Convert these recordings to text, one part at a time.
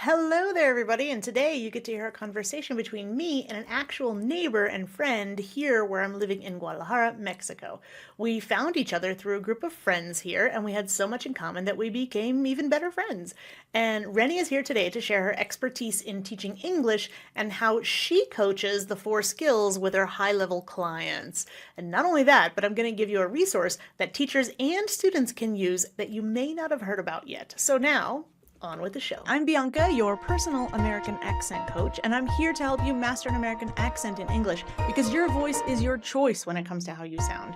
Hello there, everybody, and today you get to hear a conversation between me and an actual neighbor and friend here where I'm living in Guadalajara, Mexico. We found each other through a group of friends here, and we had so much in common that we became even better friends. And Rennie is here today to share her expertise in teaching English and how she coaches the four skills with her high-level clients. And not only that, but I'm going to give you a resource that teachers and students can use that you may not have heard about yet. So now, on with the show. I'm Bianca, your personal American accent coach, and I'm here to help you master an American accent in English because your voice is your choice when it comes to how you sound.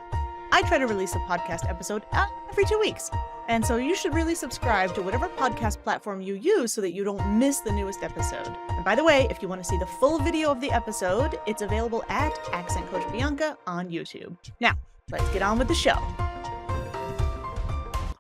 I try to release a podcast episode every 2 weeks, and so you should really subscribe to whatever podcast platform you use so that you don't miss the newest episode. And by the way, if you want to see the full video of the episode, it's available at Accent Coach Bianca on YouTube. Now, let's get on with the show.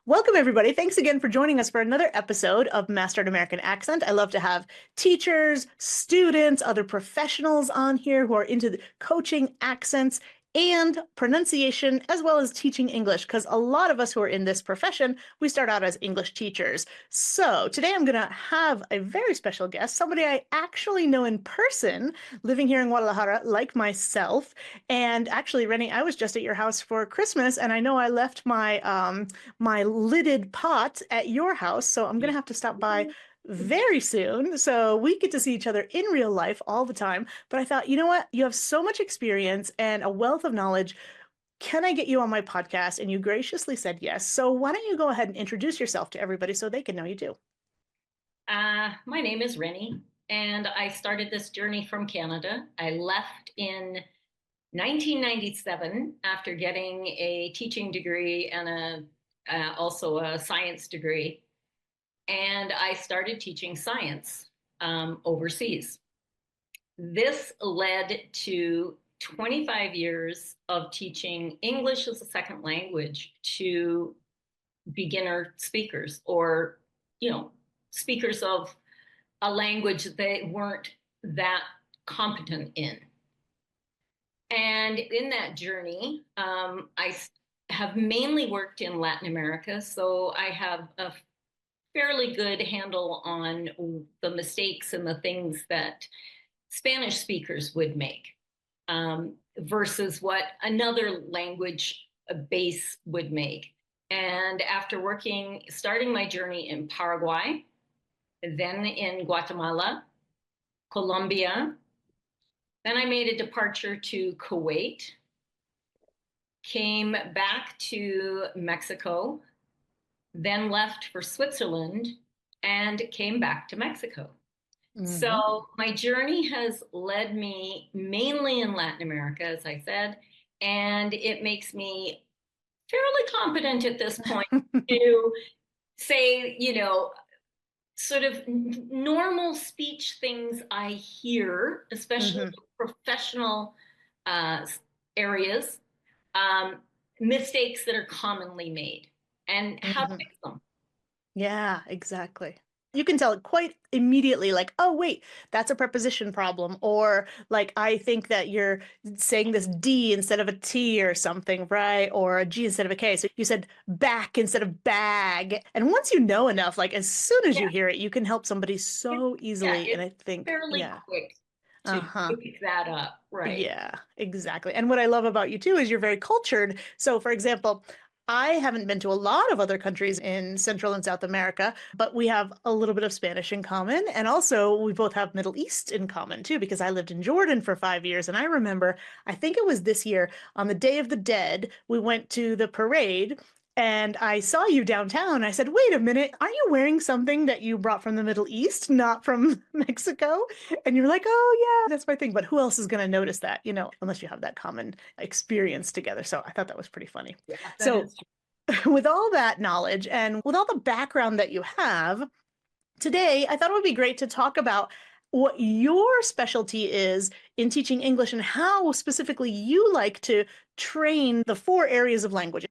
Welcome, everybody. Thanks again for joining us for another episode of Master an American Accent. I love to have teachers, students, other professionals on here who are into coaching accents and pronunciation, as well as teaching English, because a lot of us who are in this profession, we start out as English teachers. So today I'm going to have a very special guest, somebody I actually know in person, living here in Guadalajara, like myself. And actually, Rennie, I was just at your house for Christmas, and I know I left my my lidded pot at your house, so I'm going to have to stop by very soon. So we get to see each other in real life all the time. But I thought, you know what? You have so much experience and a wealth of knowledge. Can I get you on my podcast? And you graciously said yes. So why don't you go ahead and introduce yourself to everybody so they can know you too? My name is Rennie, and I started this journey from Canada. I left in 1997 after getting a teaching degree and also a science degree. And I started teaching science overseas. This led to 25 years of teaching English as a second language to beginner speakers, or, speakers of a language they weren't that competent in. And in that journey, I have mainly worked in Latin America, so I have a fairly good handle on the mistakes and the things that Spanish speakers would make versus what another language base would make. And after starting my journey in Paraguay, then in Guatemala, Colombia, then I made a departure to Kuwait, came back to Mexico, then left for Switzerland, and came back to Mexico. Mm-hmm. So my journey has led me mainly in Latin America, as I said, and it makes me fairly competent at this point to say, sort of normal speech things I hear, especially professional areas, mistakes that are commonly made, and how to fix them. Yeah, exactly. You can tell it quite immediately, like, oh, wait, that's a preposition problem. Or like, I think that you're saying this D instead of a T or something, right? Or a G instead of a K. So you said back instead of bag. And once you know enough, like as soon as you hear it, you can help somebody so easily. And I think fairly quick to pick that up, right? Yeah, exactly. And what I love about you too is you're very cultured. So for example, I haven't been to a lot of other countries in Central and South America, but we have a little bit of Spanish in common. And also we both have Middle East in common too, because I lived in Jordan for 5 years. And I remember, I think it was this year on the Day of the Dead, we went to the parade and I saw you downtown. I said, wait a minute, are you wearing something that you brought from the Middle East, not from Mexico? And you're like, oh yeah, that's my thing. But who else is going to notice that, unless you have that common experience together. So I thought that was pretty funny. Yeah, so with all that knowledge and with all the background that you have, today I thought it would be great to talk about what your specialty is in teaching English and how specifically you like to train the 4 areas of language.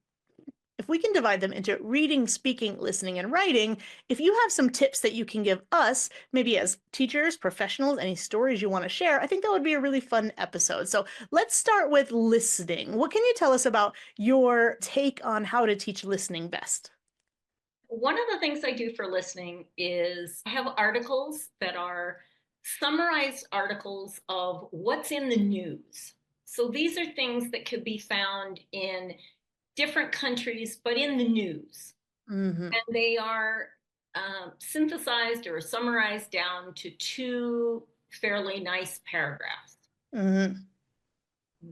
If we can divide them into reading, speaking, listening, and writing, if you have some tips that you can give us, maybe as teachers, professionals, any stories you want to share, I think that would be a really fun episode. So let's start with listening. What can you tell us about your take on how to teach listening best? One of the things I do for listening is I have articles that are summarized articles of what's in the news. So these are things that could be found in different countries, but in the news. Mm-hmm. And they are synthesized or summarized down to two fairly nice paragraphs. Mm-hmm.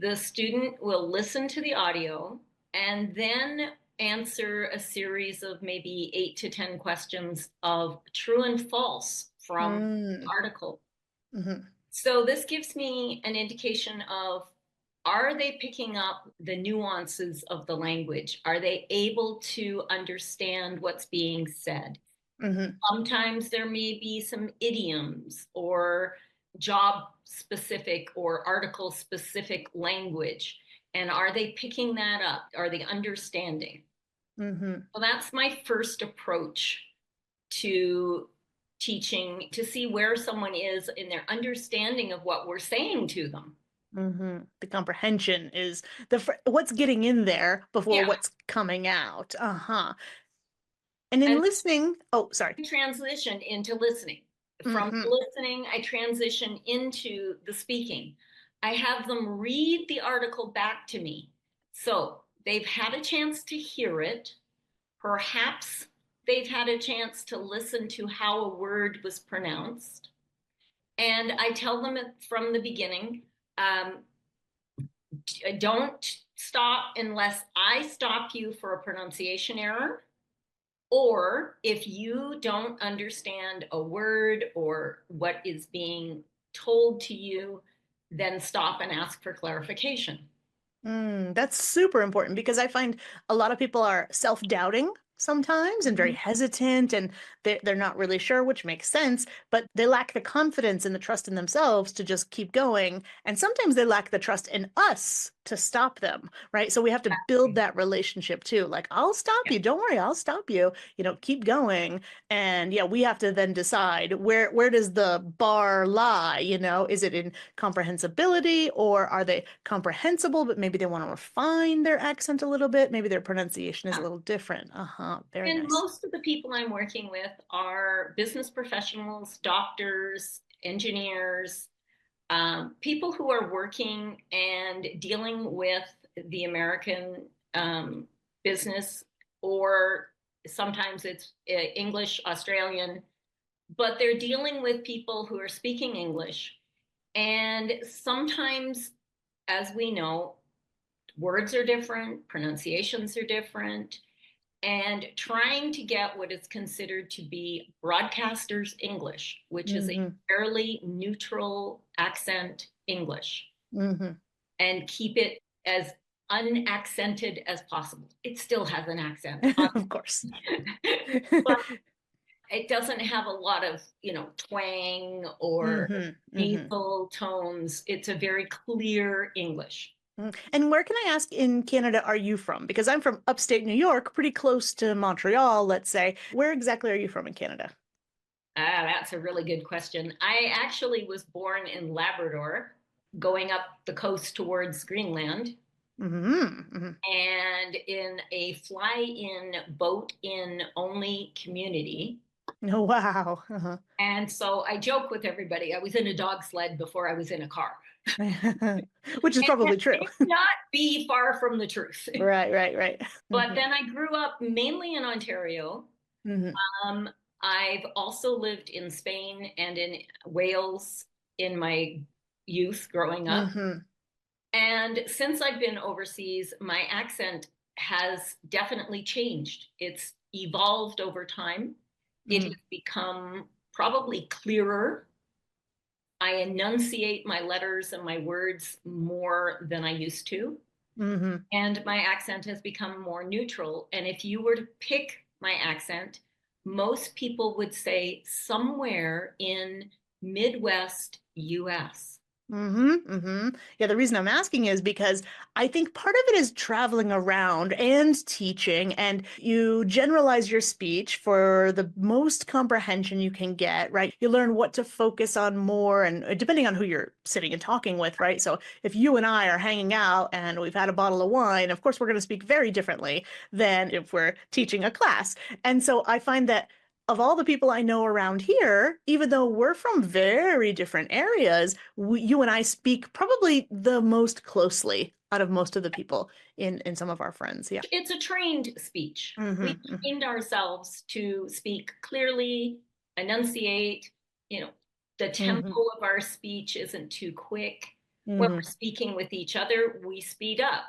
The student will listen to the audio and then answer a series of maybe 8 to 10 questions of true and false from the article. Mm-hmm. So this gives me an indication of, are they picking up the nuances of the language? Are they able to understand what's being said? Mm-hmm. Sometimes there may be some idioms or job specific or article specific language. And are they picking that up? Are they understanding? Mm-hmm. So that's my first approach to teaching, to see where someone is in their understanding of what we're saying to them. Mm-hmm. The comprehension is what's getting in there before Yeah. what's coming out. Uh-huh. And in And listening, oh, sorry. transition into listening. From Mm-hmm. listening, I transition into the speaking. I have them read the article back to me. So they've had a chance to hear it. Perhaps they've had a chance to listen to how a word was pronounced. And I tell them from the beginning, um, don't stop unless I stop you for a pronunciation error. Or if you don't understand a word or what is being told to you, then stop and ask for clarification. That's super important because I find a lot of people are self-doubting sometimes and very Mhm. hesitant and they're not really sure, which makes sense, but they lack the confidence and the trust in themselves to just keep going. And sometimes they lack the trust in us to stop them, right? So we have to build that relationship too. Like, I'll stop Yeah. you. Don't worry, I'll stop you. Keep going. And yeah, we have to then decide where does the bar lie? Is it in comprehensibility or are they comprehensible, but maybe they want to refine their accent a little bit? Maybe their pronunciation is a little different. Uh-huh. Very And nice. most of the people I'm working with are business professionals, doctors, engineers, people who are working and dealing with the American business, or sometimes it's English, Australian, but they're dealing with people who are speaking English. And sometimes, as we know, words are different, pronunciations are different, and trying to get what is considered to be broadcaster's English, which is a Mm-hmm. fairly neutral accent English, Mm-hmm. and keep it as unaccented as possible. It still has an accent, Of course. but it doesn't have a lot of, twang or Mm-hmm. Mm-hmm. nasal tones. It's a very clear English. And where can I ask in Canada are you from? Because I'm from upstate New York, pretty close to Montreal, let's say. Where exactly are you from in Canada? Ah, that's a really good question. I actually was born in Labrador, going up the coast towards Greenland, Mm-hmm. and in a fly-in, boat-in only community. Oh, wow. Uh-huh. And so I joke with everybody, I was in a dog sled before I was in a car. Which is And that probably true. may not be far from the truth. Right, right, right. But Mm-hmm. then I grew up mainly in Ontario. Mm-hmm. Um, I've also lived in Spain and in Wales in my youth growing up. Mm-hmm. And since I've been overseas, my accent has definitely changed. It's evolved over time. It has become probably clearer. I enunciate my letters and my words more than I used to. Mm-hmm. And my accent has become more neutral. And if you were to pick my accent, most people would say somewhere in Midwest US. Yeah, the reason I'm asking is because I think part of it is traveling around and teaching, and you generalize your speech for the most comprehension you can get, right? You learn what to focus on more, and depending on who you're sitting and talking with, right? So if you and I are hanging out and we've had a bottle of wine, of course we're going to speak very differently than if we're teaching a class. And so I find that of all the people I know around here, even though we're from very different areas, you and I speak probably the most closely out of most of the people in some of our friends. Yeah. It's a trained speech. We Hmm. trained ourselves to speak clearly, enunciate, you know, the Hmm. tempo of our speech isn't too quick. When we're Hmm. speaking with each other, we speed up.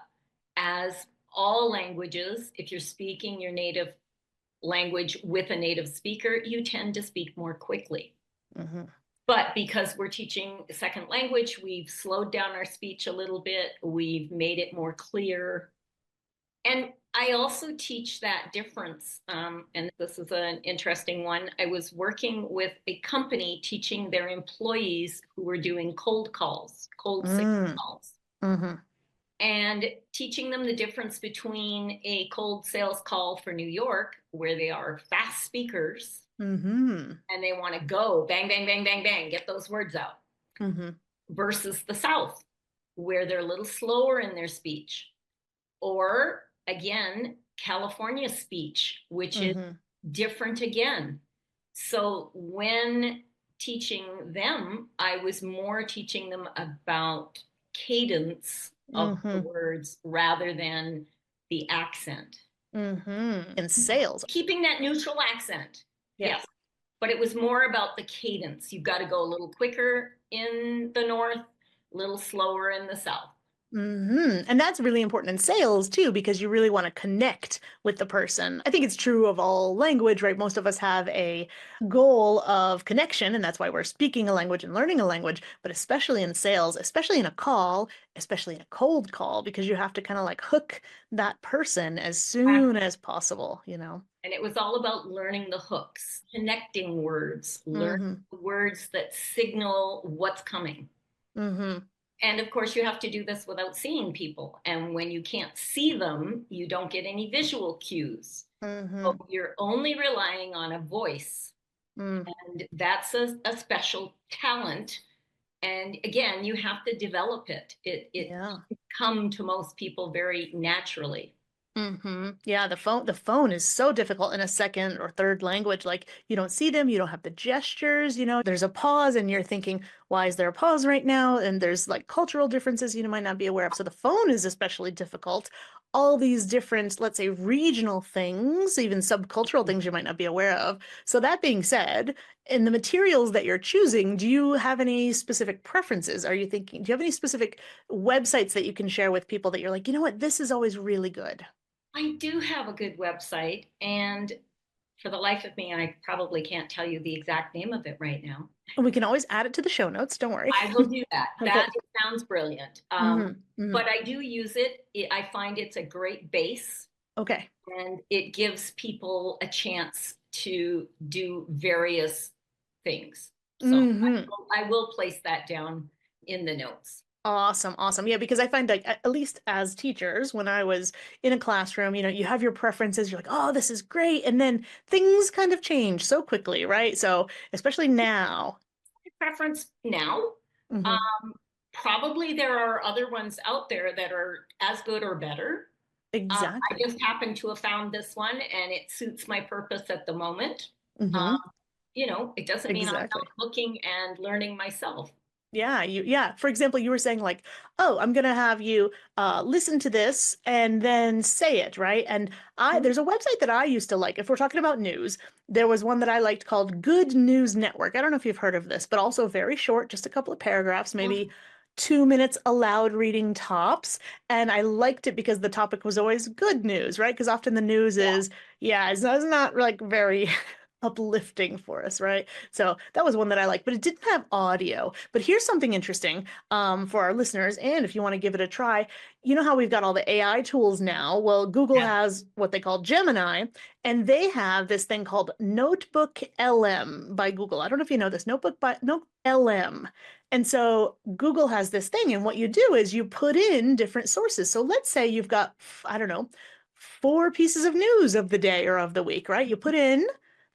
As all languages, if you're speaking your native language with a native speaker, you tend to speak more quickly. Hmm. But because we're teaching a second language, we've slowed down our speech a little bit. We've made it more clear. And I also teach that difference. And this is an interesting one. I was working with a company teaching their employees who were doing cold calls, cold sales Hmm. calls, Hmm. and teaching them the difference between a cold sales call for New York, where they are fast speakers Hmm. and they want to go bang, bang, bang, bang, bang, get those words out, Hmm. versus the South, where they're a little slower in their speech. Or again, California speech, which is Hmm. different again. So when teaching them, I was more teaching them about cadence of the Hmm. words rather than the accent. In sales. Keeping that neutral accent, Yeah. yes, but it was more about the cadence. You've got to go a little quicker in the north, a little slower in the south. And that's really important in sales too, because you really want to connect with the person. I think it's true of all language, right? Most of us have a goal of connection, and that's why we're speaking a language and learning a language, but especially in sales, especially in a call, especially in a cold call, because you have to kind of like hook that person as soon as possible, you know? And it was all about learning the hooks, connecting words, learning Mm-hmm. words that signal what's coming. Mm-hmm. And of course, you have to do this without seeing people. And when you can't see them, you don't get any visual cues. So Mm-hmm. you're only relying on a voice. Mm. And that's a special talent. And again, you have to develop it. It Yeah. come to most people very naturally. Yeah, the phone is so difficult in a second or third language. Like you don't see them, you don't have the gestures, there's a pause and you're thinking, why is there a pause right now? And there's like cultural differences you might not be aware of. So the phone is especially difficult. All these different, let's say, regional things, even subcultural things you might not be aware of. So that being said, in the materials that you're choosing, do you have any specific preferences? Are you thinking, do you have any specific websites that you can share with people that you're like, you know what, this is always really good? I do have a good website, and for the life of me, I probably can't tell you the exact name of it right now. And we can always add it to the show notes. Don't worry. I will do that. Okay. That sounds brilliant. Hmm. But I do use it. I find it's a great base, Okay. and it gives people a chance to do various things. So Hmm. I will place that down in the notes. Awesome. Awesome. Yeah, because I find like at least as teachers, when I was in a classroom, you have your preferences. You're like, oh, this is great. And then things kind of change so quickly, right? So especially now. Preference now. Hmm. Um, Probably there are other ones out there that are as good or better. I Exactly. just happen to have found this one and it suits my purpose at the moment. Hmm. It doesn't mean I'm not Exactly. looking and learning myself. Yeah. For example, you were saying like, oh, I'm gonna have you listen to this and then say it, right? And there's a website that I used to like. If we're talking about news, there was one that I liked called Good News Network. I don't know if you've heard of this, but also very short, just a couple of paragraphs, maybe 2 minutes aloud reading tops. And I liked it because the topic was always good news, right? Because often the news Yeah. is, yeah, it's not like very uplifting for us, right? So that was one that I liked, but it didn't have audio. But here's something interesting for our listeners, and if you want to give it a try, you know how we've got all the AI tools now? Well, Google Yeah. has what they call Gemini, and they have this thing called Notebook LM by Google. I don't know if you know this, Notebook LM. And so Google has this thing, and what you do is you put in different sources. So let's say you've got, I don't know, four pieces of news of the day or of the week, right? You put in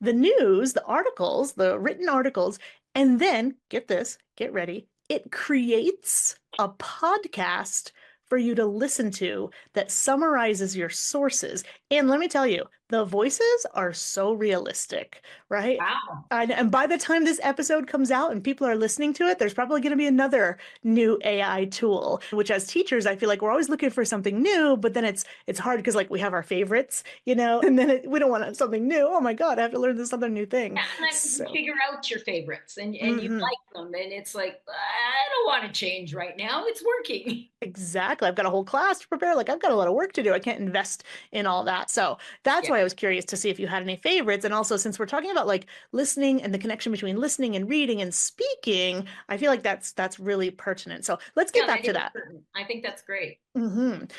the news, the articles, the written articles, and then get this, get ready. It creates a podcast for you to listen to that summarizes your sources. And let me tell you, the voices are so realistic, right? Wow. And by the time this episode comes out and people are listening to it, there's probably going to be another new AI tool, which as teachers, I feel like we're always looking for something new, but then it's hard because like we have our favorites, and then we don't want something new. Oh my God, I have to learn this other new thing. Yeah, and then you So, figure out your favorites and you mhm. like them, and it's like, I don't want to change right now. It's working. Exactly. I've got a whole class to prepare. Like I've got a lot of work to do. I can't invest in all that. So that's Yeah. why I was curious to see if you had any favorites. And also, since we're talking about like listening and the connection between listening and reading and speaking, I feel like that's really pertinent. So let's get Yeah, back that to is that. certain. I think that's great.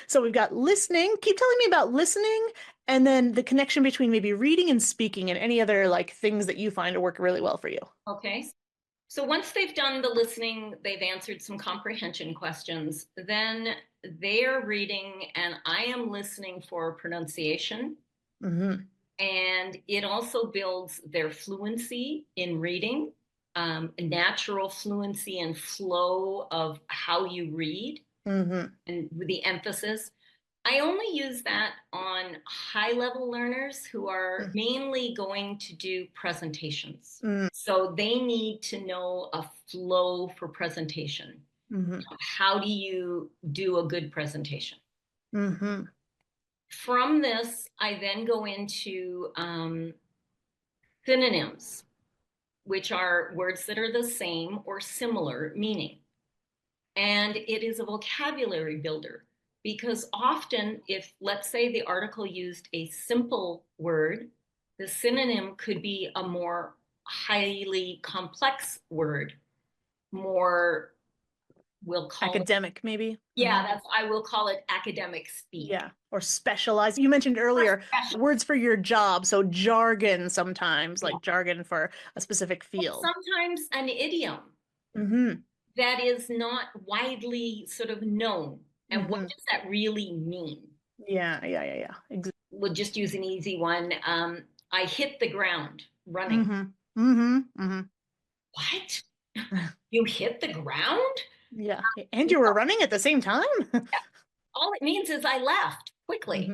So we've got listening. Keep telling me about listening and then the connection between maybe reading and speaking and any other like things that you find to work really well for you. Okay. So once they've done the listening, they've answered some comprehension questions, then they are reading and I am listening for pronunciation. Hmm. And it also builds their fluency in reading, natural fluency and flow of how you read Hmm. and with the emphasis. I only use that on high level learners who are mainly going to do presentations. Hmm. So they need to know a flow for presentation. Hmm. How do you do a good presentation? Hmm. From this, I then go into synonyms, which are words that are the same or similar meaning. And it is a vocabulary builder because often, if let's say the article used a simple word, the synonym could be a more highly complex word, more, we'll call it, Academic, maybe. yeah, that's, I will call it academic speak. Yeah, or specialize. You mentioned Or earlier special. words for your job, so jargon sometimes, like jargon for a specific field. Sometimes an idiom Hmm. that is not widely sort of known. And what Hmm. does that really mean? Yeah, yeah, yeah, yeah. We'll just use an easy one. I hit the ground running. Hmm. Hmm. Hmm. What? You hit the ground? Yeah. And you were running at the same time? All it means is I left quickly.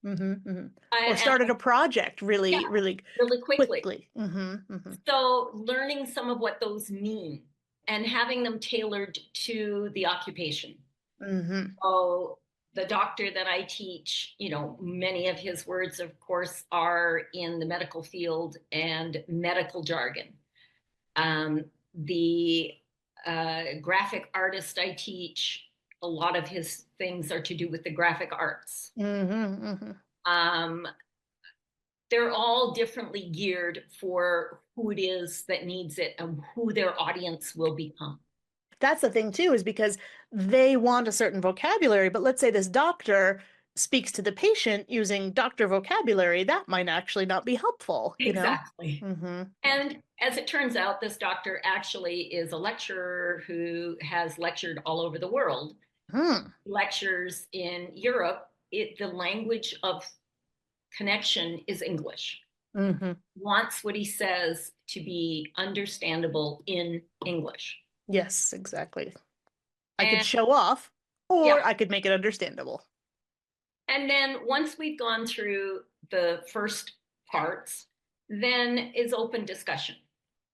Hmm. Hmm. Hmm. Or And started a project yeah, really, really really quickly. quickly. Hmm. Hmm. So learning some of what those mean and having them tailored to the occupation. Hmm. So the doctor that I teach, many of his words, of course, are in the medical field and medical jargon. The graphic artist I teach, a lot of his things are to do with the graphic arts. Hmm. Hmm. Um, they're all differently geared for who it is that needs it and who their audience will become. That's the thing too, is because they want a certain vocabulary, but let's say this doctor speaks to the patient using doctor vocabulary, that might actually not be helpful, you know? Exactly. Yeah. And as it turns out, this doctor actually is a lecturer who has lectured all over the world, Hmm. lectures in Europe. The language of connection is English. Hmm. Wants what he says to be understandable in English. Yes, exactly. I could And show off, yeah, or I could make it understandable. and then once we've gone through the first parts, then is open discussion.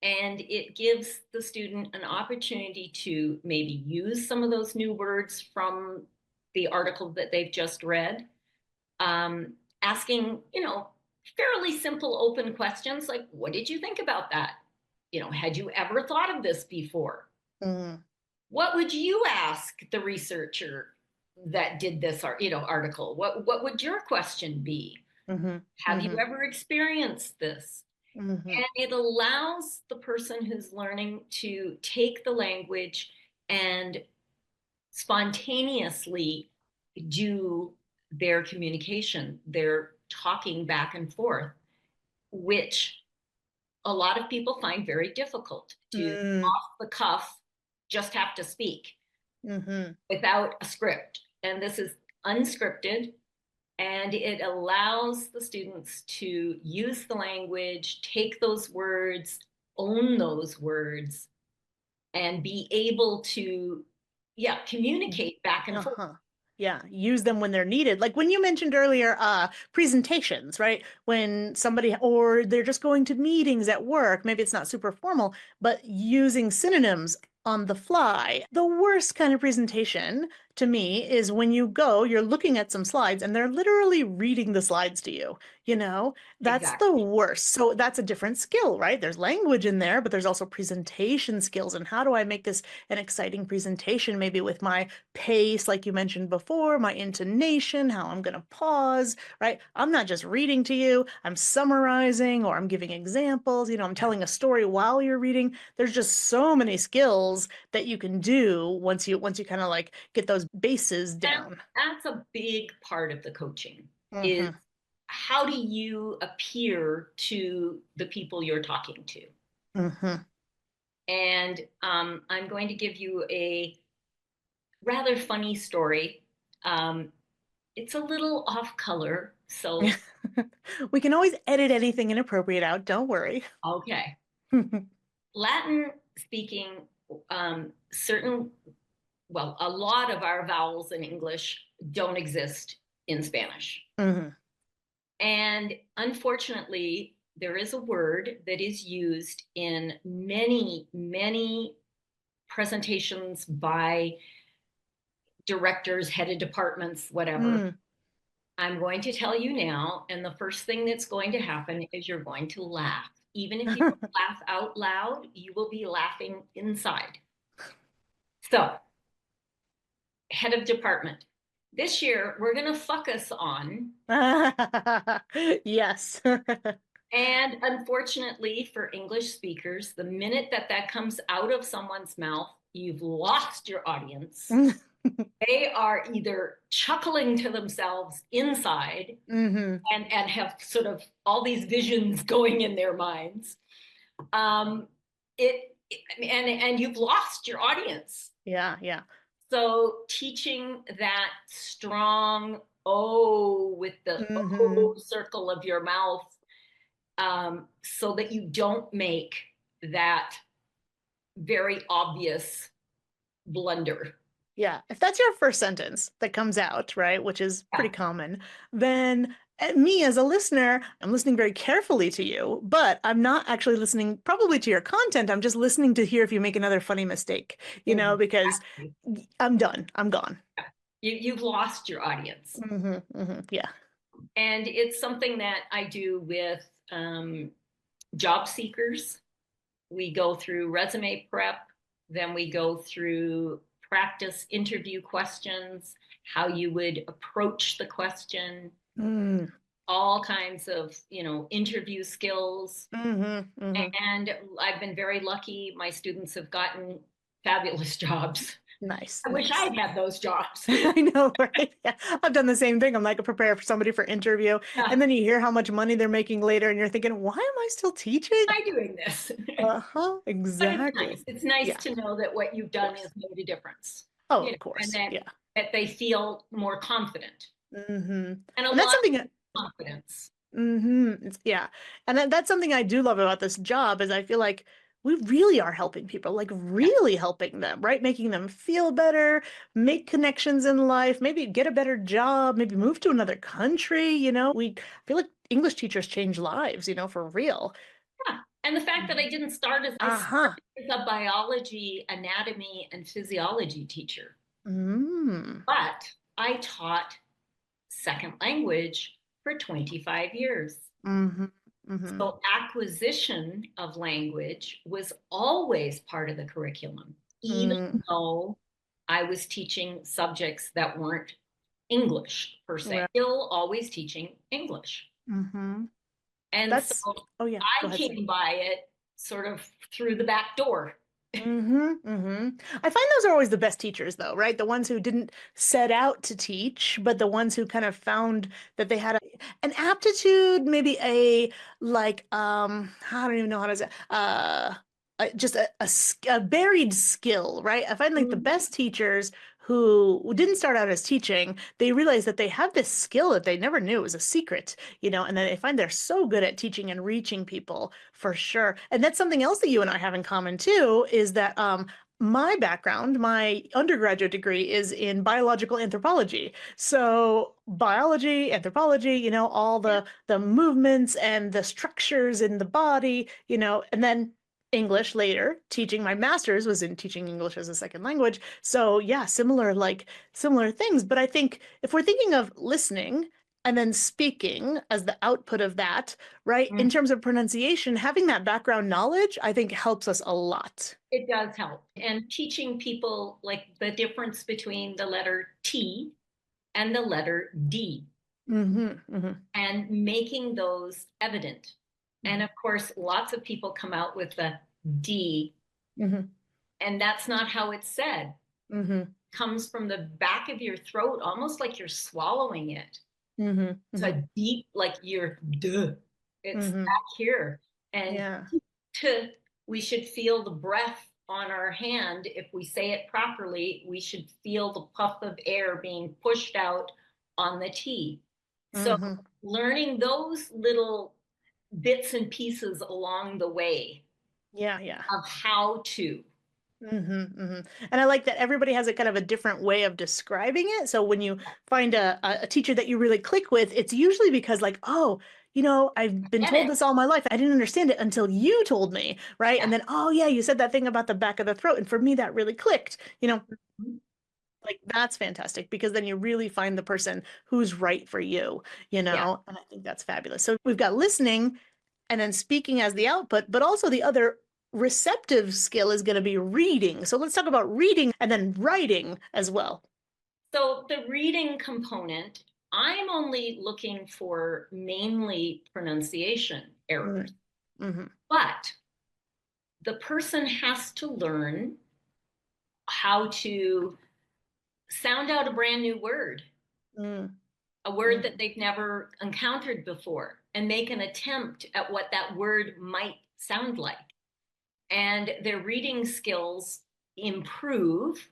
And it gives the student an opportunity to maybe use some of those new words from the article that they've just read, asking, fairly simple open questions like, what did you think about that? Had you ever thought of this before? Mm. What would you ask the researcher that did this article? What would your question be? Hmm. Have you Hmm. ever experienced this? Mm-hmm. And it allows the person who's learning to take the language and spontaneously do their communication, their talking back and forth, which a lot of people find very difficult to Mm-hmm. off the cuff just have to speak Mm-hmm. without a script. And this is unscripted, and it allows the students to use the language, take those words, own those words, and be able to, yeah, communicate back and forth. Uh-huh. Yeah, use them when they're needed. Like when you mentioned earlier, presentations, right? When somebody, or they're just going to meetings at work, maybe it's not super formal, but using synonyms on the fly. The worst kind of presentation to me is when you go, you're looking at some slides and they're literally reading the slides to you, you know? That's the Exactly. worst. So that's a different skill, right? There's language in there, but there's also presentation skills. And how do I make this an exciting presentation, maybe with my pace, like you mentioned before, my intonation, how I'm going to pause, right? I'm not just reading to you, I'm summarizing or I'm giving examples, I'm Yeah. telling a story while you're reading. There's just so many skills that you can do once you kind of like get those bases And down. that's a big part of the coaching is Hmm. how do you appear to the people you're talking to? Hmm. And I'm going to give you a rather funny story. Um, it's a little off color. So, We can always edit anything inappropriate out, don't worry. okay. Latin speaking, certain, well, a lot of our vowels in English don't exist in Spanish. Hmm. And unfortunately, there is a word that is used in many, many presentations by directors, head of departments, whatever. Mm. I'm going to tell you now, and the first thing that's going to happen is you're going to laugh. Even if you don't laugh out loud, you will be laughing inside. So, head of department. This year, we're going to focus on, Yes. and unfortunately for English speakers, the minute that that comes out of someone's mouth, you've lost your audience. They are either chuckling to themselves inside Hmm. and have sort of all these visions going in their minds. Um, and you've lost your audience. Yeah, yeah. So teaching that strong O with the O Hmm. circle of your mouth, so that you don't make that very obvious blunder. Yeah, if that's your first sentence that comes out, right, which is Yeah. pretty common, then me as a listener, I'm listening very carefully to you, but I'm not actually listening probably to your content. I'm just listening to hear if you make another funny mistake, because Exactly. I'm done. I'm gone. You've lost your audience. Hmm. Hmm. Yeah. And it's something that I do with job seekers. We go through resume prep, then we go through practice interview questions, how you would approach the question, Mm. all kinds of, interview skills. Hmm. Hmm. And I've been very lucky. My students have gotten fabulous jobs. Nice, I wish nice. I'd had those jobs. I know, right? Yeah. I've done the same thing. I'm like, prepare for somebody for interview, Yeah, and then you hear how much money they're making later, and you're thinking, why am I still teaching? why am I doing this? Uh-huh, But it's exactly. nice. It's nice Yeah, to know that what you've of done has course. made a difference, Oh, of and course. that Yeah. they feel more confident Hmm. and a And that's lot something. of confidence. Yeah. And that's something I do love about this job is I feel like we really are helping people, like Yeah, really helping them, right? Making them feel better, make connections in life, maybe get a better job, maybe move to another country, We feel like English teachers change lives, for real. yeah. And the fact that I Uh-huh. started as a biology, anatomy, and physiology teacher, Mm. but I taught second language for 25 years. Mm-hmm. Mm-hmm. So acquisition of language was always part of the curriculum, even Mm. though I was teaching subjects that weren't English per se. Right. Still always teaching English. Mm-hmm. And so That's, oh yeah, go I ahead, sorry. came by it sort of through the back door. I find those are always the best teachers, though, right? The ones who didn't set out to teach, but the ones who kind of found that they had an aptitude, maybe I don't even know how to say, just a buried skill, right? I find like the Mhm. best teachers who didn't start out as teaching, they realize that they have this skill that they never knew was a secret, and then they find they're so good at teaching and reaching people for sure. And that's something else that you and I have in common too, is that my background, my undergraduate degree is in biological anthropology. So biology, anthropology, all Yeah. the movements and the structures in the body, and then English later. Teaching my master's was in teaching English as a second language. So yeah, similar things. But I think if we're thinking of listening and then speaking as the output of that, right? In Mm. terms of pronunciation, having that background knowledge, I think helps us a lot. It does help. And teaching people like the difference between the letter T and the letter D Hmm. and making those evident. And Hmm. of course, lots of people come out with the D, Hmm. and that's not how it's said. Hmm. It comes from the back of your throat, almost like you're swallowing it. Hmm. It's a deep, like you're duh. It's Hmm. back here. And Yeah. to we should feel the breath on our hand. If we say it properly, we should feel the puff of air being pushed out on the T. So Hmm. learning those little bits and pieces along the way Yeah, yeah. of how to. Hmm. And I like that everybody has a kind of a different way of describing it. So when you find a teacher that you really click with, it's usually because like, oh, I've been Get told it? this all my life. I didn't understand it until you told me, right? Yeah. And then, oh yeah, you said that thing about the back of the throat. And for me, that really clicked. Like that's fantastic because then you really find the person who's right for you, Yeah. and I think that's fabulous. So we've got listening and then speaking as the output, but also the other receptive skill is going to be reading. So let's talk about reading and then writing as well. So the reading component, I'm only looking for mainly pronunciation errors, Mm-hmm. but the person has to learn how to sound out a brand new word, a word that Mm-hmm. they've never encountered before, and make an attempt at what that word might sound like. And their reading skills improve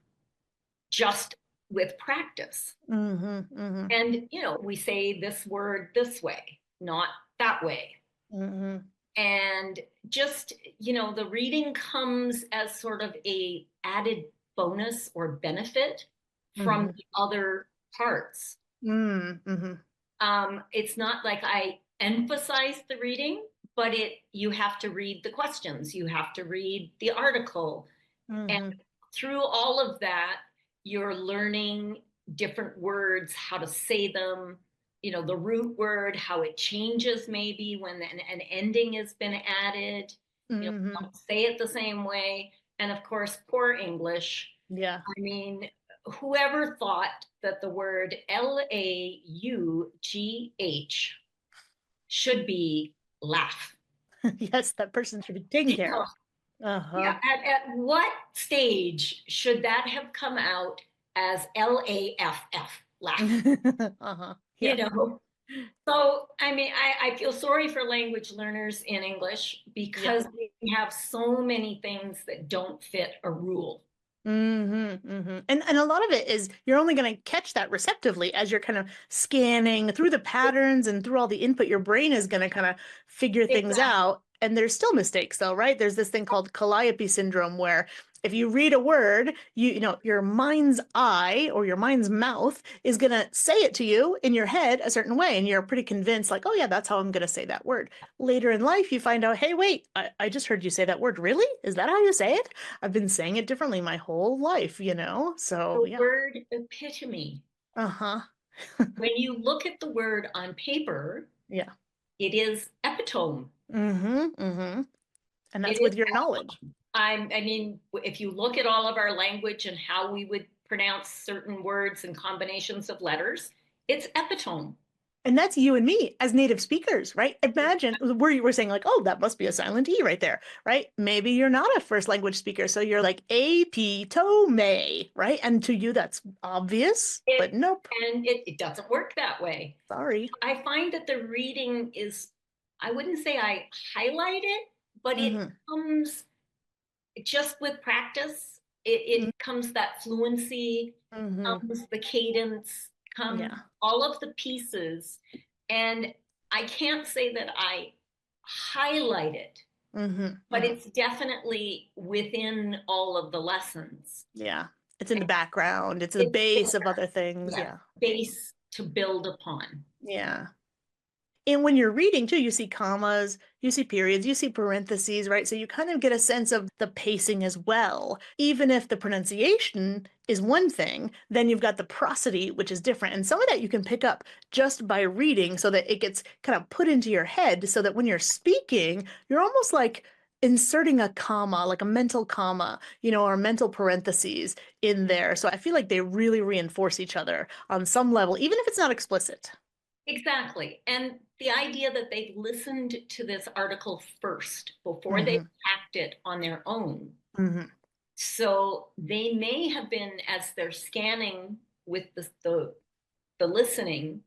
just with practice. Mm-hmm. Mm-hmm. And, we say this word this way, not that way. Mm-hmm. And just, the reading comes as sort of a added bonus or benefit from Mm-hmm. the other parts. Mm-hmm. It's not like I emphasize the reading, but you have to read the questions, you have to read the article, and Mm-hmm. through all of that, you're learning different words, how to say them, the root word, how it changes maybe when an ending has been added. Mm-hmm. Don't say it the same way. And of course, poor English. Yeah. I mean, whoever thought that the word laugh should be laugh? Yes, that person should be taken care of. Uh-huh. Yeah, at what stage should that have come out as laff, laugh? Uh-huh. You Yeah. know? So, I mean, I feel sorry for language learners in English Yeah. because we have so many things that don't fit a rule. And a lot of it is you're only going to catch that receptively as you're kind of scanning through the patterns and through all the input. Your brain is going to kind of figure things Exactly. out. And there's still mistakes though, right? There's this thing called calliope syndrome where if you read a word, your mind's eye or your mind's mouth is going to say it to you in your head a certain way. And you're pretty convinced like, oh yeah, that's how I'm going to say that word. Later in life, you find out, hey, wait, I just heard you say that word. Really? Is that how you say it? I've been saying it differently my whole life. So The yeah. word epitome. Uh-huh. When you look at the word on paper, Yeah. it is epitome. Mm-hmm. Mm-hmm. And It that's is with your knowledge. I mean, if you look at all of our language and how we would pronounce certain words and combinations of letters, it's epitome. And that's you and me as native speakers, right? Imagine we're saying like, oh, that must be a silent E right there, right? Maybe you're not a first language speaker, so you're like A-P-to-me, right? And to you, that's obvious, but It nope. and it doesn't work that way. Sorry. I find that the reading is, I wouldn't say I highlight it, but it Mm-hmm. comes just with practice. It comes that fluency, Mm-hmm. comes the cadence, comes Yeah. all of the pieces. And I can't say that I highlight it, Mm-hmm. but Mm-hmm. it's definitely within all of the lessons. Yeah. It's in the background. It's the It's base of there, other things. yeah, Yeah. base to build upon. Yeah. And when you're reading too, you see commas, you see periods, you see parentheses, right? So you kind of get a sense of the pacing as well. Even if the pronunciation is one thing, then you've got the prosody, which is different. And some of that you can pick up just by reading so that it gets kind of put into your head so that when you're speaking, you're almost like inserting a comma, like a mental comma, or mental parentheses in there. So I feel like they really reinforce each other on some level, even if it's not explicit. Exactly. And the idea that they've listened to this article first before they Hmm. packed it on their own. Hmm. So they may have been, as they're scanning with the listening,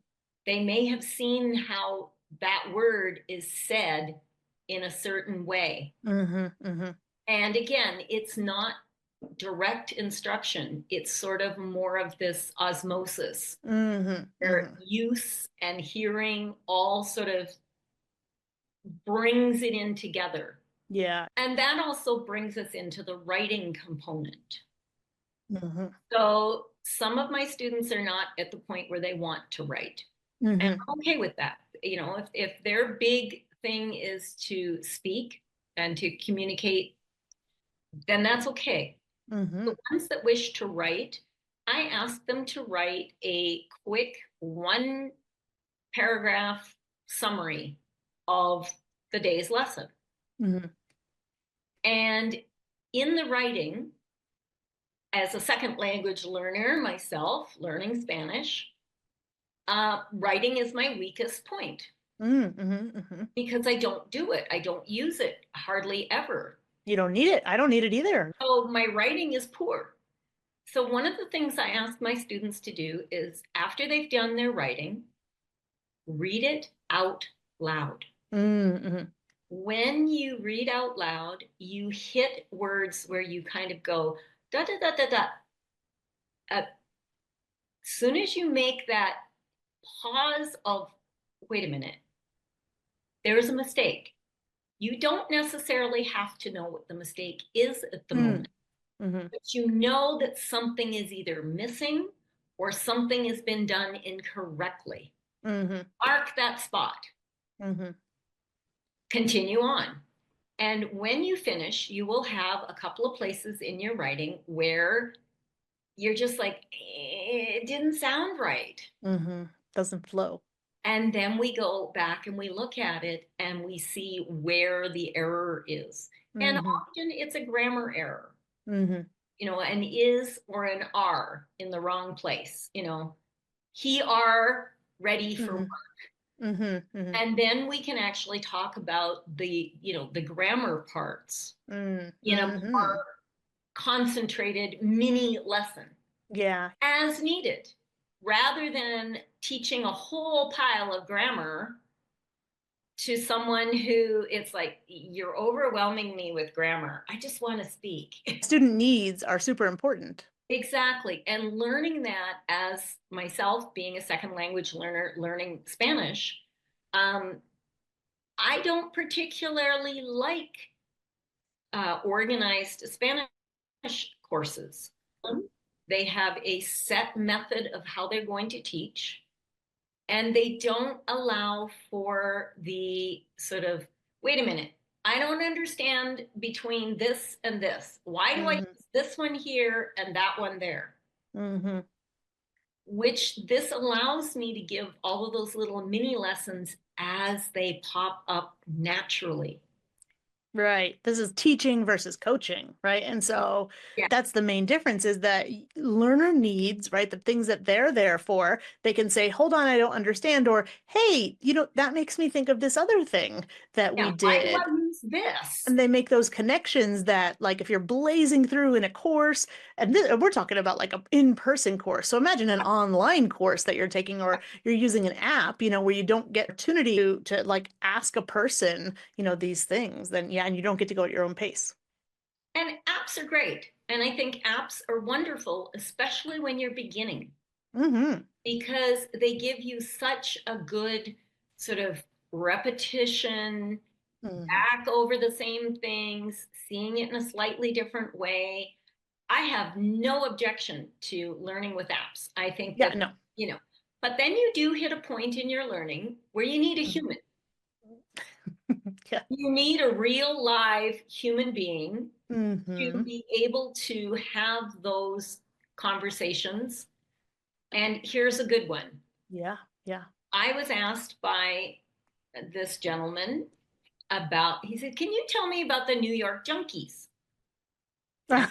they may have seen how that word is said in a certain way. Hmm. Hmm. And again, it's not direct instruction, it's sort of more of this osmosis. Hmm. Their Hmm. use and hearing all sort of brings it in together. Yeah. And that also brings us into the writing component. Hmm. So some of my students are not at the point where they want to write. And Hmm. I'm okay with that. If their big thing is to speak and to communicate, then that's okay. The Hmm. ones that wish to write, I ask them to write a quick 1 paragraph summary of the day's lesson. Hmm. And in the writing, as a second language learner myself, learning Spanish, writing is my weakest point Hmm. Hmm. because I don't do it. I don't use it hardly ever. You don't need it. I don't need it either. So my writing is poor. So one of the things I ask my students to do is after they've done their writing, read it out loud. Hmm. When you read out loud, you hit words where you kind of go da da da da da. As soon as you make that pause of, wait a minute, there is a mistake. You don't necessarily have to know what the mistake is at the Hmm. moment, Hmm. but you know that something is either missing or something has been done incorrectly. Hmm. Mark that spot. Hmm. Continue on. And when you finish, you will have a couple of places in your writing where you're just like, it didn't sound right. Hmm. Doesn't flow. And then we go back and we look at it and we see where the error is. And Hmm. often it's a grammar error, Hmm. an is or an are in the wrong place. He are ready for work. Hmm. Hmm. Hmm. And then we can actually talk about the grammar parts in a Hmm. more concentrated mini lesson Yeah. as needed, rather than teaching a whole pile of grammar to someone who it's like, you're overwhelming me with grammar. I just want to speak. Student needs are super important. Exactly. And learning that as myself being a second language learner, learning Spanish, um, I don't particularly like organized Spanish courses. They have a set method of how they're going to teach, and they don't allow for the sort of, wait a minute, I don't understand between this and this. Why do I Hmm. use this one here and that one there? Hmm. Which this allows me to give all of those little mini lessons as they pop up naturally. Right. This is teaching versus coaching, right? And so Yeah. that's the main difference is that learner needs, right? The things that they're there for, they can say, hold on, I don't understand, or hey, that makes me think of this other thing that Yeah. we Why do did. I use this? And they make those connections that, like, if you're blazing through in a course, and we're talking about like an in-person course. So imagine an online course that you're taking, or you're using an app, where you don't get opportunity to like ask a person, these things. Then yeah, and you don't get to go at your own pace. And apps are great. And I think apps are wonderful, especially when you're beginning, Mm-hmm. because they give you such a good sort of repetition, Mm-hmm. back over the same things, seeing it in a slightly different way. I have no objection to learning with apps. I think Yeah, that, no. you know, but then you do hit a point in your learning where you need a Mhm. human. Yeah. You need a real live human being to Mm-hmm. be able to have those conversations. And here's a good one. Yeah. Yeah. I was asked by this gentleman about, he said, can you tell me about the New York junkies? And,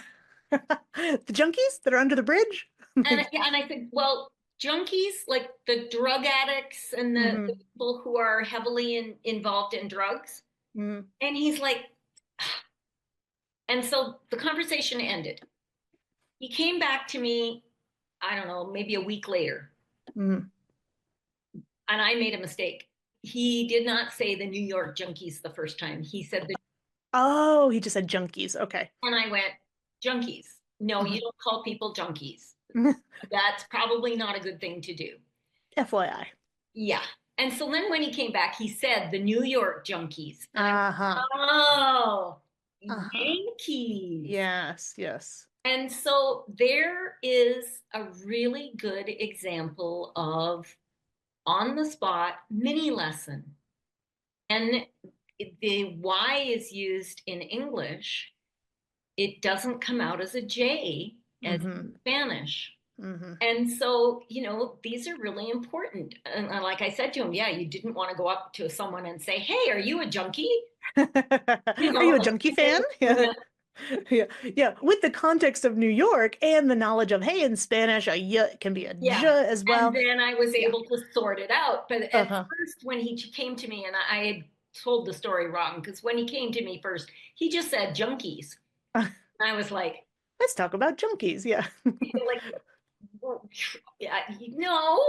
The junkies that are under the bridge? Like, yeah, and I said, well, junkies, like the drug addicts and the mm-hmm. people who are heavily involved in drugs. Mm-hmm. And he's like, and so the conversation ended. He came back to me, I don't know, maybe a week later, Mm-hmm. and I made a mistake. He did not say the New York junkies the first time. He said the, Oh, he just said junkies. Okay. and I went, junkies. No, you Mm-hmm. don't call people junkies. That's probably not a good thing to do. FYI. Yeah. And so then when he came back, he said the New York junkies. And I went, Uh-huh. oh, Uh-huh. Yankees. Yes, yes. And so there is a really good example of on the spot mini lesson. And the Y is used in English. It doesn't come out as a J as Mm-hmm. in Spanish. Mm-hmm. And so, these are really important. And like I said to him, yeah, you didn't want to go up to someone and say, hey, are you a junkie? Are you a Like junkie people fan? would Yeah. have, Yeah. Yeah. With the context of New York and the knowledge of, hey, in Spanish, a y can be a j yeah. as And well. then I was Yeah. able to sort it out. But at Uh-huh. first, when he came to me, and I had told the story wrong, because when he came to me first, he just said junkies. And I was like, Let's talk about junkies. Yeah. like, well, yeah, no.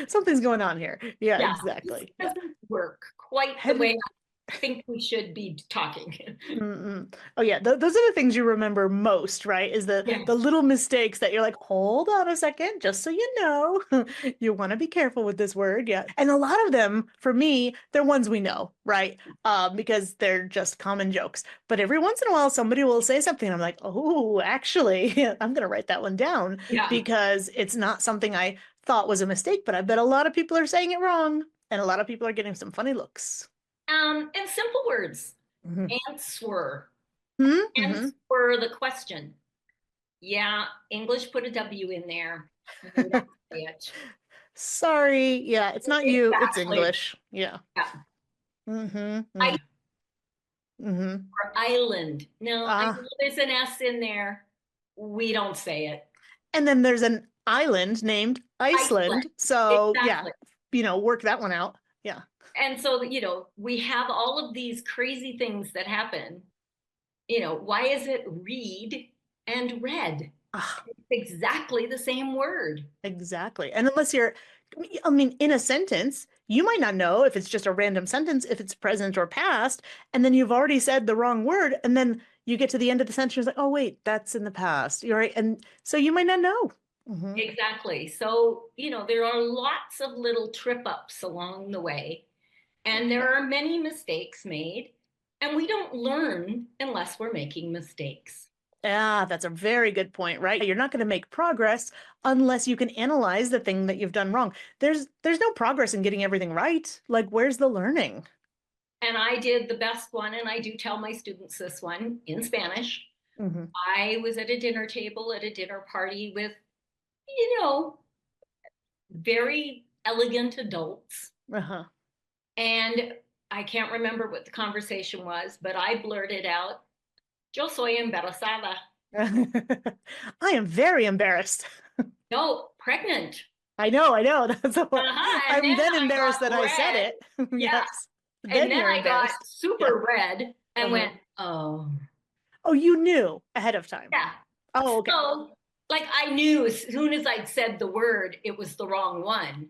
Something's going on here. Yeah, Yeah, this exactly. Yeah. doesn't work quite the Have way you? I think we should be talking. Mm-mm. Oh yeah, those are the things you remember most, right? Is the Yeah, the little mistakes that you're like, hold on a second, just so you know, you want to be careful with this word, yeah. And a lot of them, for me, they're ones we know, right? Because they're just common jokes. But every once in a while, somebody will say something, I'm like, oh, actually, I'm gonna write that one down yeah. because it's not something I thought was a mistake, but I bet a lot of people are saying it wrong, and a lot of people are getting some funny looks. And simple words. Hmm. Answer. Hmm. Answer the question. Yeah, English put a W in there. We don't say it. Sorry. Yeah, it's not you, it's Exactly. English. Yeah. Yeah. Mm-hmm. I Mm. Mm-hmm. or island. No, I Ah. know there's an S in there. We don't say it. And then there's an island named Iceland. Iceland. So yeah, Exactly. work that one out. Yeah. And so, we have all of these crazy things that happen. Why is it read and read? Ah, It's exactly the same word. exactly. And unless you're, I mean, in a sentence, you might not know if it's just a random sentence, if it's present or past, and then you've already said the wrong word, and then you get to the end of the sentence, you're like, oh wait, that's in the past. You're right. And so you might not know. Hmm. Exactly. So, there are lots of little trip ups along the way, and there are many mistakes made, and we don't learn unless we're making mistakes. Yeah, that's a very good point, right? You're not going to make progress unless you can analyze the thing that you've done wrong. There's no progress in getting everything right. Like, where's the learning? And I did the best one, and I do tell my students this one in Spanish. Hmm. I was at a dinner table at a dinner party with, you know, very elegant adults. Uh-huh. And I can't remember what the conversation was, but I blurted out, "Yo soy embarazada." I am very embarrassed. No, pregnant. I know, I know. That's what And I'm then then I embarrassed that got I said red. it. Yeah. Yes. And Then then you're I got embarrassed. Yeah. super red and Uh-huh. went, oh, Oh, you knew ahead of time. yeah. Oh, okay. So, like, I knew as soon as I'd said the word, it was the wrong one.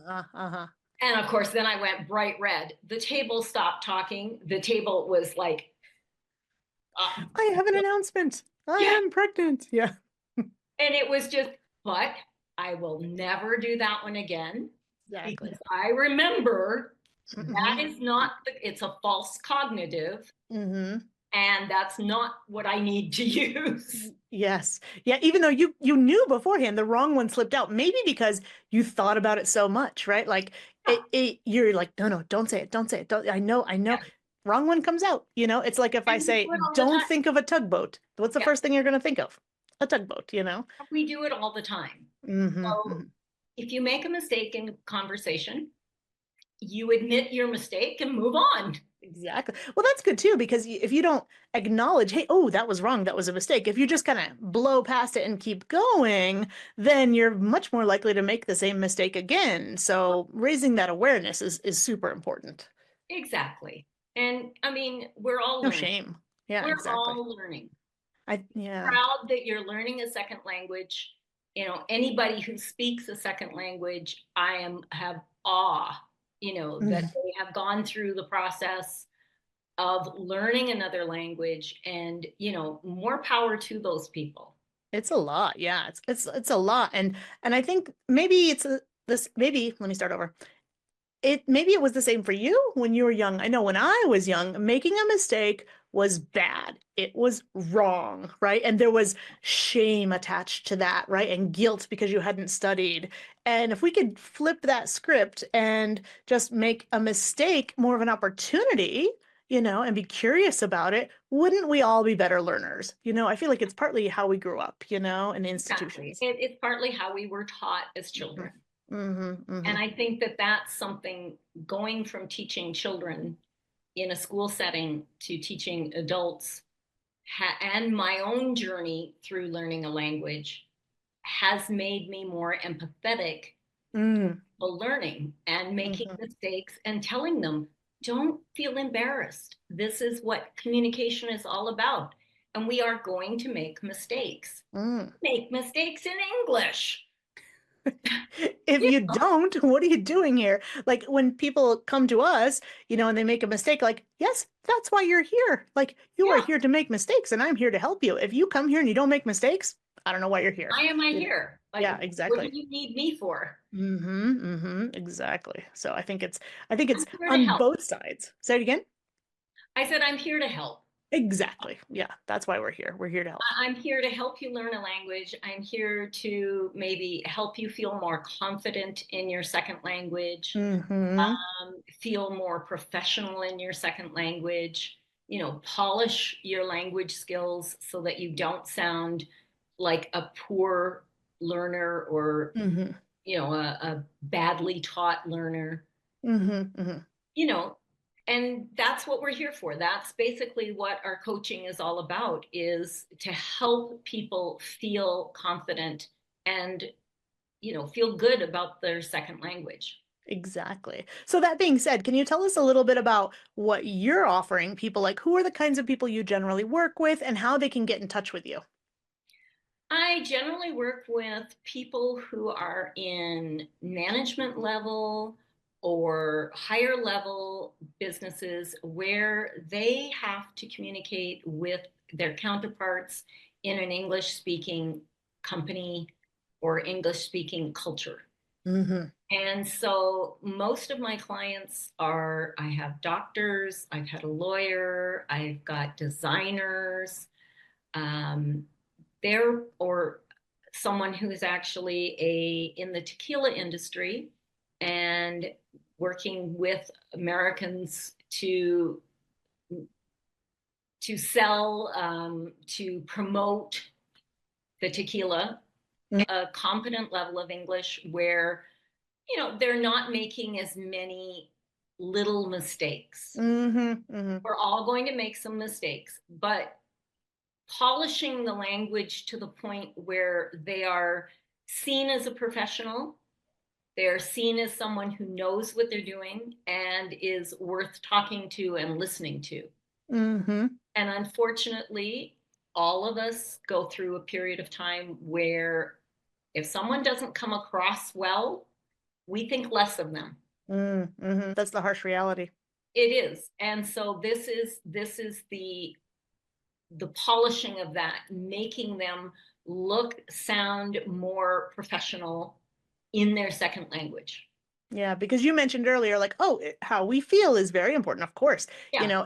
Uh-huh. And of course, then I went bright red. The table stopped talking. The table was like, uh, I have an announcement. I yeah. am pregnant. Yeah. And it was just, but I will never do that one again Exactly. because I remember that Hmm. is not, it's a false cognitive. Hmm. And that's not what I need to use. Yes. Yeah, even though you knew beforehand the wrong one slipped out, maybe because you thought about it so much, right? Like you're like, no, no, don't say it, don't say it. Don't, I know. Yeah. Wrong one comes out, It's like if I And we say, do it all the don't time. think of a tugboat. What's the Yeah. first thing you're gonna think of? A tugboat, We do it all the time. Hmm. So if you make a mistake in conversation, you admit your mistake and move on. Exactly. Well, that's good too, because if you don't acknowledge, hey, oh, that was wrong, that was a mistake, if you just kind of blow past it and keep going, then you're much more likely to make the same mistake again. So raising that awareness is super important. Exactly. And I mean, we're all No learning. shame. Yeah, We're exactly. all learning. Yeah. Proud that you're learning a second language. Anybody who speaks a second language, I have awe, that Mhm. they have gone through the process of learning another language and, more power to those people. It's a lot. Yeah, it's a lot. And I think maybe this maybe let me start over. Maybe it was the same for you when you were young. I know when I was young, making a mistake was bad. It was wrong, right? And there was shame attached to that, right? And guilt because you hadn't studied. And if we could flip that script and just make a mistake more of an opportunity, and be curious about it, wouldn't we all be better learners? I feel like it's partly how we grew up, in Exactly. institutions. It's partly how we were taught as children. Hmm. And Hmm. I think that that's something going from teaching children in a school setting to teaching adults and my own journey through learning a language has made me more empathetic Hmm. for learning and making Hmm. mistakes and telling them, don't feel embarrassed. This is what communication is all about. And we are going to make mistakes. Hmm. Make mistakes in English. If Yeah, you don't, what are you doing here? Like when people come to us, and they make a mistake, like, yes, that's why you're here. Like you are yeah. here to make mistakes and I'm here to help you. If you come here and you don't make mistakes, I don't know why you're here. Why am I here? Like, Yeah, what do exactly. you need me for? Exactly. So I think it's I'm here to on help. both sides. Say it again. I said, I'm here to help. Exactly. Yeah, that's why we're here. We're here to help. I'm here to help you learn a language. I'm here to maybe help you feel more confident in your second language, Mm-hmm. feel more professional in your second language, polish your language skills so that you don't sound like a poor learner or, Mm-hmm. a badly taught learner. Mm-hmm. you know and that's what we're here for. That's basically what our coaching is all about, is to help people feel confident and feel good about their second language. Exactly. So that being said, can you tell us a little bit about what you're offering people? Like, who are the kinds of people you generally work with and how they can get in touch with you? I generally work with people who are in management level or higher level businesses where they have to communicate with their counterparts in an English speaking company or English speaking culture. Hmm. And so most of my clients I have doctors, I've had a lawyer, I've got designers, um, there or someone who's actually in the tequila industry and working with Americans to sell, to promote the tequila, a competent level of English where they're not making as many. little mistakes. Mm-hmm. We're all going to make some mistakes, but polishing the language to the point where they are seen as a professional, they are seen as someone who knows what they're doing and is worth talking to and listening to. Mm-hmm. And unfortunately, all of us go through a period of time where if someone doesn't come across well, we think less of them. Mm-hmm. That's the harsh reality. It is. And so this is the polishing of that, making them look, sound more professional in their second language. Yeah, because you mentioned earlier, like, oh, how we feel is very important, of course, Yeah.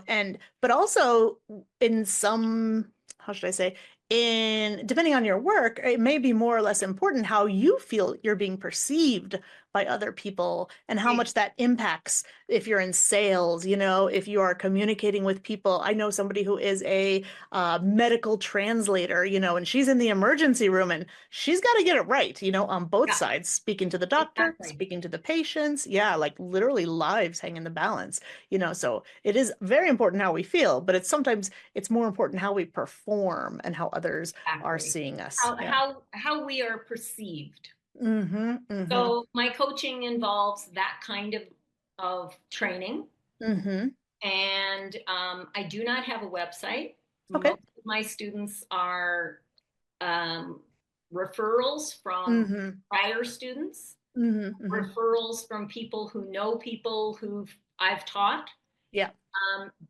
but also in some, how should I say, depending on your work, it may be more or less important how you feel you're being perceived by other people and how much that impacts if you're in sales, if you are communicating with people. I know somebody who is a medical translator, and she's in the emergency room and she's got to get it right, on both Yeah, sides, speaking to the doctor, exactly. speaking to the patients. Yeah, like literally lives hang in the balance, so it is very important how we feel, but sometimes it's more important how we perform and how others are Exactly. seeing us. How Yeah. we are perceived. Mm-hmm. Mm-hmm. So my coaching involves that kind of training. Mm-hmm. And I do not have a website. Okay. Most of my students are um, referrals from Mm-hmm. prior students, Mm-hmm. Mm-hmm. referrals from people who know people who I've taught. Yeah.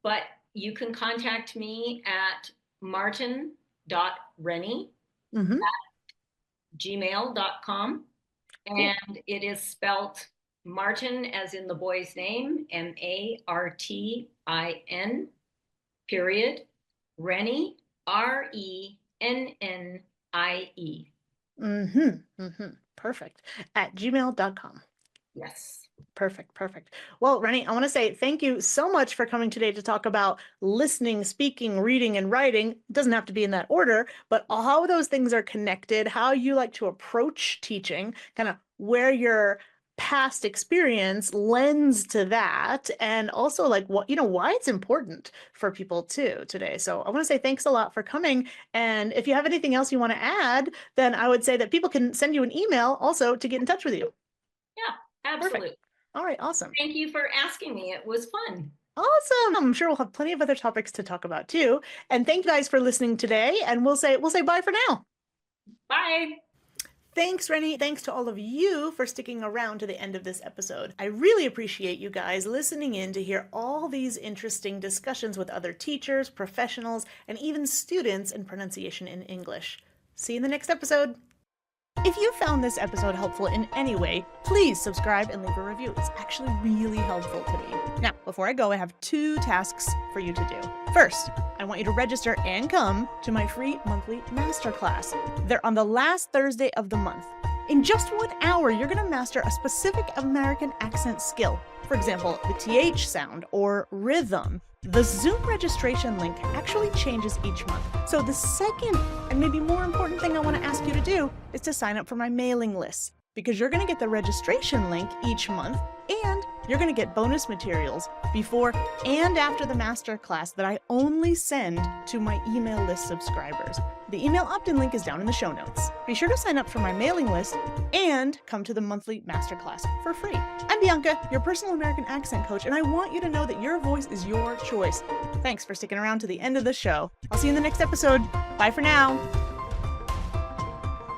But you can contact me at martin.rennie@gmail.com. Cool. And it is spelt Martin as in the boy's name, Martin, period, Rennie, Rennie. Mm-hmm. Mm-hmm. Perfect. At gmail.com. Yes. Perfect, perfect. Well, Rennie, I want to say thank you so much for coming today to talk about listening, speaking, reading, and writing. It doesn't have to be in that order, but how those things are connected, how you like to approach teaching, kind of where your past experience lends to that, and also like why it's important for people too today. So I want to say thanks a lot for coming. And if you have anything else you want to add, then I would say that people can send you an email also to get in touch with you. Yeah, Perfect. absolutely. All right, awesome. Thank you for asking me. It was fun. Awesome. I'm sure we'll have plenty of other topics to talk about too. And thank you guys for listening today. And we'll say bye for now. Bye. Thanks, Rennie. Thanks to all of you for sticking around to the end of this episode. I really appreciate you guys listening in to hear all these interesting discussions with other teachers, professionals, and even students in pronunciation in English. See you in the next episode. If you found this episode helpful in any way, please subscribe and leave a review. It's actually really helpful to me. Now, before I go, I have 2 tasks for you to do. First, I want you to register and come to my free monthly masterclass. They're on the last Thursday of the month. In just 1 hour, you're going to master a specific American accent skill. For example, the TH sound or rhythm. The Zoom registration link actually changes each month. So the second and maybe more important thing I want to ask you to do is to sign up for my mailing list, because you're going to get the registration link each month and you're going to get bonus materials before and after the masterclass that I only send to my email list subscribers. The email opt-in link is down in the show notes. Be sure to sign up for my mailing list and come to the monthly masterclass for free. I'm Bianca, your personal American accent coach, and I want you to know that your voice is your choice. Thanks for sticking around to the end of the show. I'll see you in the next episode. Bye for now.